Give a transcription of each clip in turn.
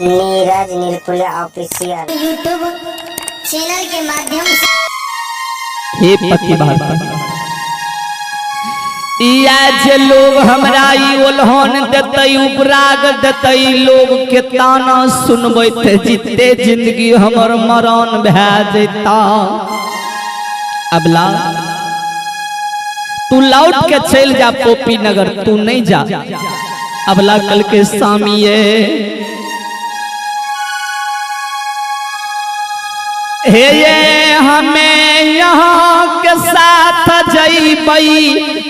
Neeraj नीलपुरिया official YouTube channel के माध्यम से हे प्रतिभाता या जे लोग हमरा ई ओलहन देतई उपराग देतई लोग के ताना सुनबैत जीते जिंदगी हमर मरण भै जैता। अबला तू लौट के चल जा पोपी नगर, तू नहीं जा। अबला कल के सामिये हे ये हमें यहाँ के साथ जईबई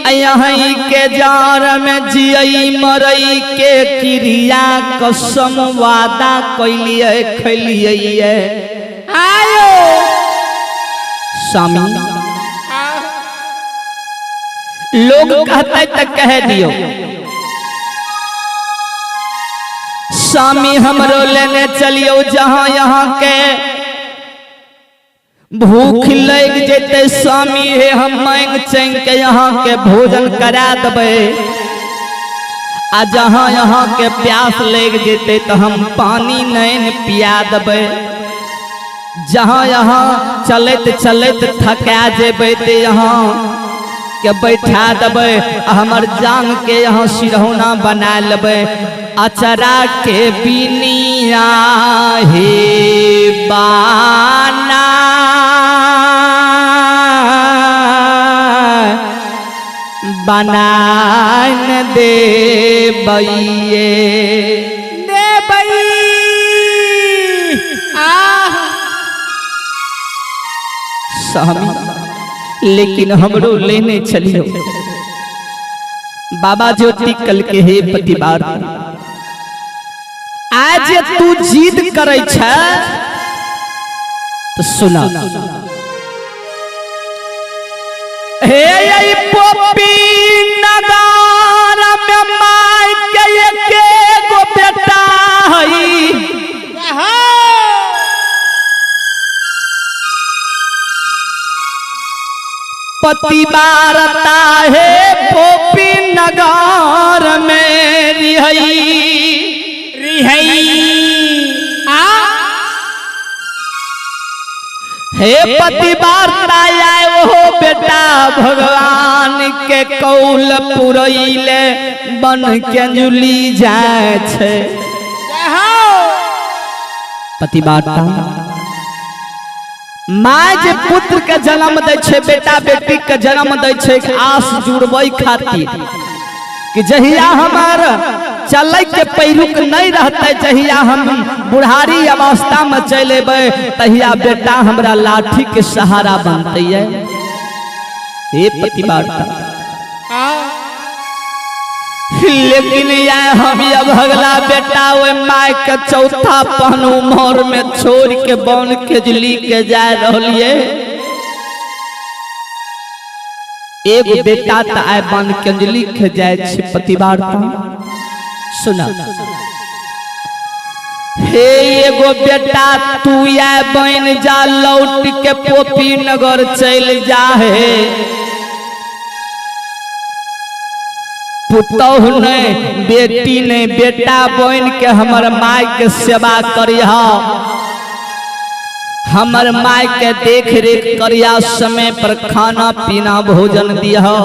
यहीं के जार में जियई मरई के क्रिया कसम वादा कैलिए खैलिए आयो स्वामी। लोग कहते तक कह दियो स्वामी हमरो लेने चलियो जहाँ यहाँ के भूख लग जेते स्वामी हे हम मांग चैंग के यहाँ के भोजन करा देबे आ जहाँ यहाँ के प्यास लग जेते तो हम पानी नैन पिया देबे। जहाँ यहाँ चलत चलत थका जेबे ते यहाँ के बैठा देबे हमर जांग के यहाँ सिरौना बना लेबे। अचरा के बिनिया हे बाना बनान दे बइये दे बई स्वामी लेकिन हमरो लेने चलियो बाबा ज्योति कल के हे प्रतिबार आज तू जिद करे छ तो सुना। हे यही पोपी नगार में माई के एकेगो बेटा हई पतिवारता है पोपी नगार में रिहई हे पतिवारता आए वो बेटा भगवान के कौल पुरैले बन के अंजुली जाए छे। पतिवारता माँ जे पुत्र के जन्म दे छे बेटा बेटी के जन्म दे छे आस जुड़बई खातिर कि जहिया हमार चले के पैरुक नहीं रहते जहिया हम बुढ़ारी अवस्था में चले तहिया बेटा हमरा लाठी के सहारा बनते है। हे प्रतिबारता लेकिन यह हम अब अगला बेटा वो माय के चौथा पहन उमर में छोड़ के बन के जली के जा रहिए एगो बेटा त आय बन के अंजलि के जाय छे। प्रतिबारता सुना हे एगो बेटा तू या बन जा लौट के पोपी नगर चल जा है पुतौह ने बेटी ने बेटा बन के हमर माय के सेवा करिहा हमर माय के देख रेख करिया समय पर खाना पीना भोजन दिया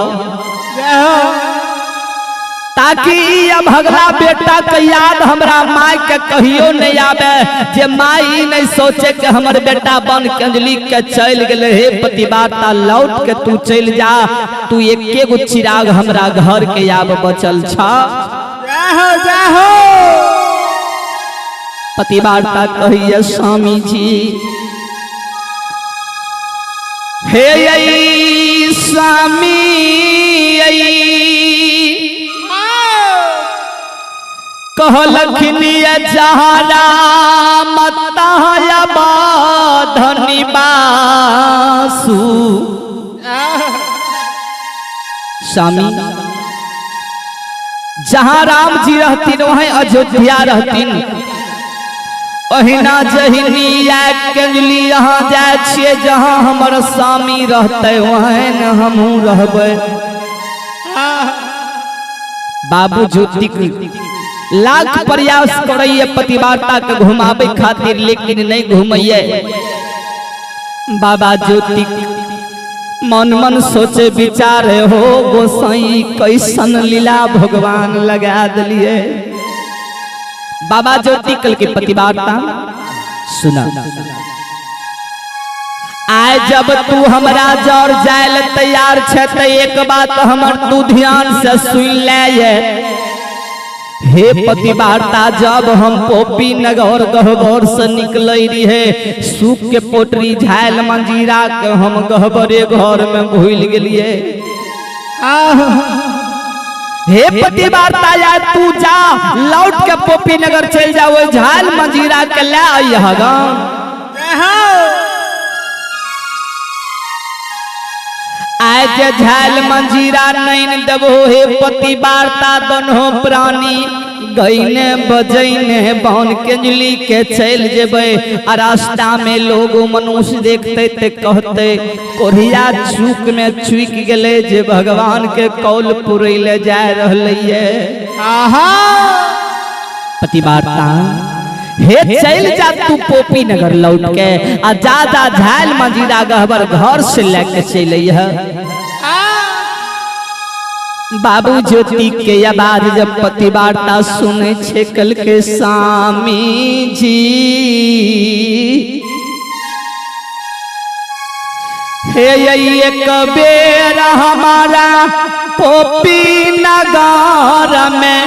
ताकि अब अगला बेटा के याद हमरा माय के कहियो नहीं आवे जे माई नहीं सोचे के हमर बेटा बन के अंजलि के चल गेले। हे प्रतिबारता लौट के तू चल जा तू एकेगो चिराग हमरा घर के आब बचल छ। प्रतिबारता कहिए स्वामी जी हे यही स्वामी कहलखिन जहारा मताया धनी बासु स्वामी जहाँ राम जी रहतीन वहीं अयोध्या रहतीन अहिना जहिनी कंजली यहाँ जाए छे जहाँ हमर स्वामी रहते वहीं न हमहू रहबे। बाबू ज्योति लाख प्रयास करैये पतिवार्ता के घुमावे खातिर, लेकिन नहीं घुमैये। बाबा ज्योति मन मन सोचे विचारे हो गोसाई कैसन लीला भगवान लगा दिलिए। बाबा ज्योति कल के पतिवार्ता सुना। आय जब तू हमरा जर जायल तैयार छे त एक बात हमर तू ध्यान से सुन ले। हे पतिवार्ता जब हम पोपी नगर गहबर से निकल रहे, सूख के पोटरी झायल मंजीरा के हम गहबरे घर में भूल गेलिए। हे पतिवार्ता या तू जा लौट के पोपी नगर चल जाओ, झायल मंजीरा के ले आइएगा। आज झाल मंजीरा नहीं देबो हे पतिवार्ता दोनों प्राणी गईने बजैने बन के जुली के चल जेबे। रास्ता में लोग मनुष्य देखते ते कहते कोरिया चूक में चूक गेले जे भगवान के कौल पुरै ले जा रहलिए। आहा पतिवार्ता हे चल जा तू पोपी नगर लौट के आ जा झाल मंजीरा गहबर घर से लेके चलिए। बाबू ज्योति के आवाज जब पतिवार्ता सुने छे कल के स्वामी जी, हे एक बेर हमारा पोपी नगर में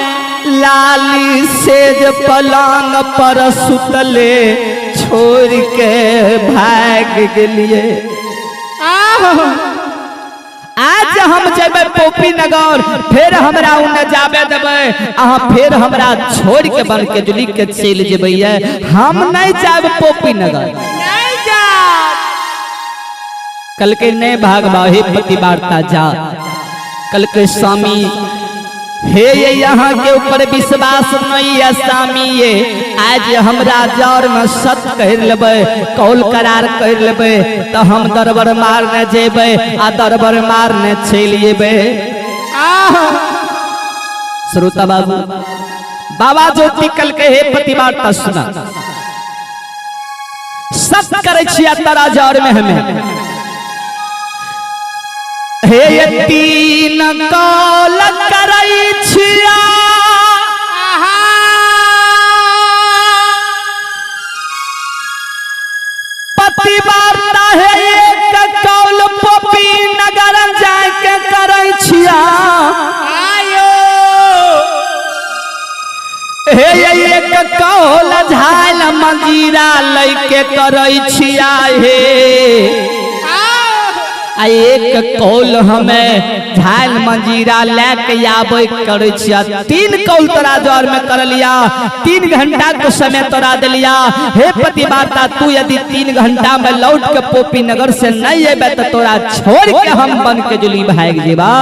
लाली सेज पलंग पर सुतले छोड़ के भाग गेलिए। आज हम जेबे पोपी नगर, फिर हमरा उन्हें जाबे देबे, अहाँ फिर हमरा छोड़ के बन के जुली के चल जेबे। हम नहीं जाब पोपी नगर, नहीं जा। कल के नहीं भागबा हे पतिवार्ता जा। कल के स्वामी हे ये यहाँ के ऊपर विश्वास नहीं है स्वामी, ये आज हमरा जर में सत कर लेबे, कौल करार कर लेबे तो हम दरबार मारने जेबे आ दरबार मारने चल जेबे। श्रोता बाबू बाबा ज्योति कल के हे पतिवार्ता सुना। सत करे छिया तारा जर में हमें हे ये तीन कौल करई छिया, पतिवार्ता है एक कौल पोपी नगर जाके करई छिया। हे एक कौल झाल मंजीरा लैके करई छिया। हे एक कौल हमें झाल मंजीरा लेके आबे करे छिया। तीन कौल तोरा जर में कर लिया, 3 घंटा के समय तोरा दिलिया। हे पतिवार्ता तू यदि 3 घंटा में लौट के पोपी नगर से नहीं अबे तो तोरा छोड़ के हम बन के जुली भाग जेबा।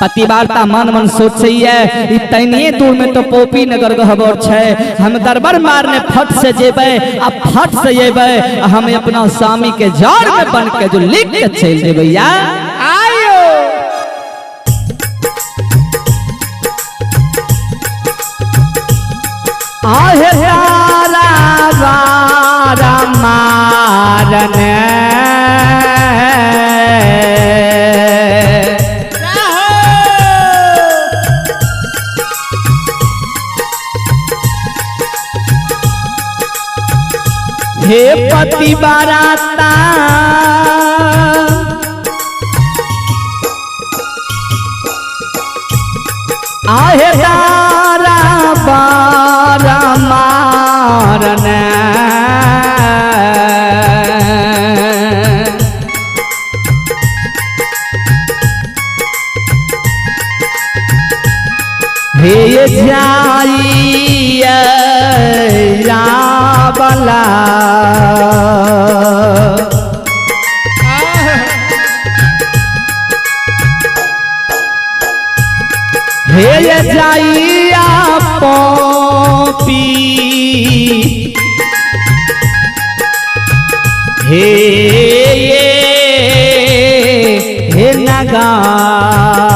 पतिवार्ता मन मन सोचिए इतनी दूर में तो पोपी नगर गहबर छे, हम दरबार मारने फट से जेबे आ फट से जेबे हम अपना स्वामी के जार में बन के जो लिख के चल जेबे। आयो आहे तारा वारा मारने हे पतिवार्ता आहे तारा बारा मारने हे जाइए रावला हे जाइया पोपी हे नगार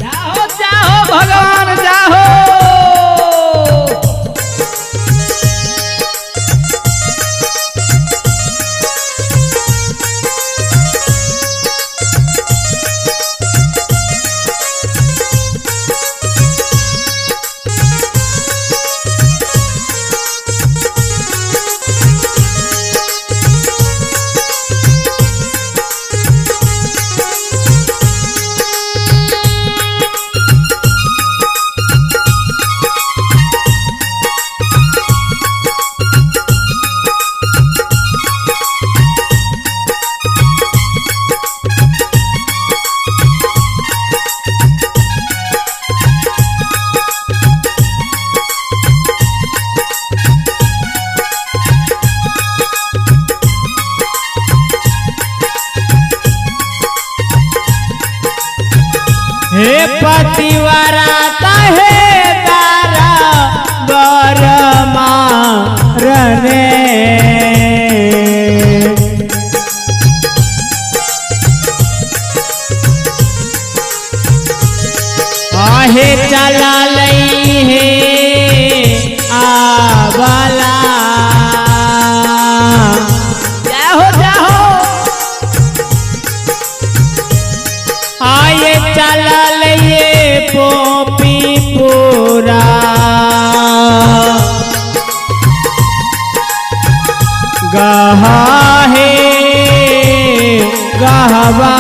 जाओ जाओ भगवान जाओ। हे पतिवारा कहे तारा गरमा रने आहे चला लई है आवाला। जाओ जाओ आये चला लइए पोपी पूरा गहा है गहवा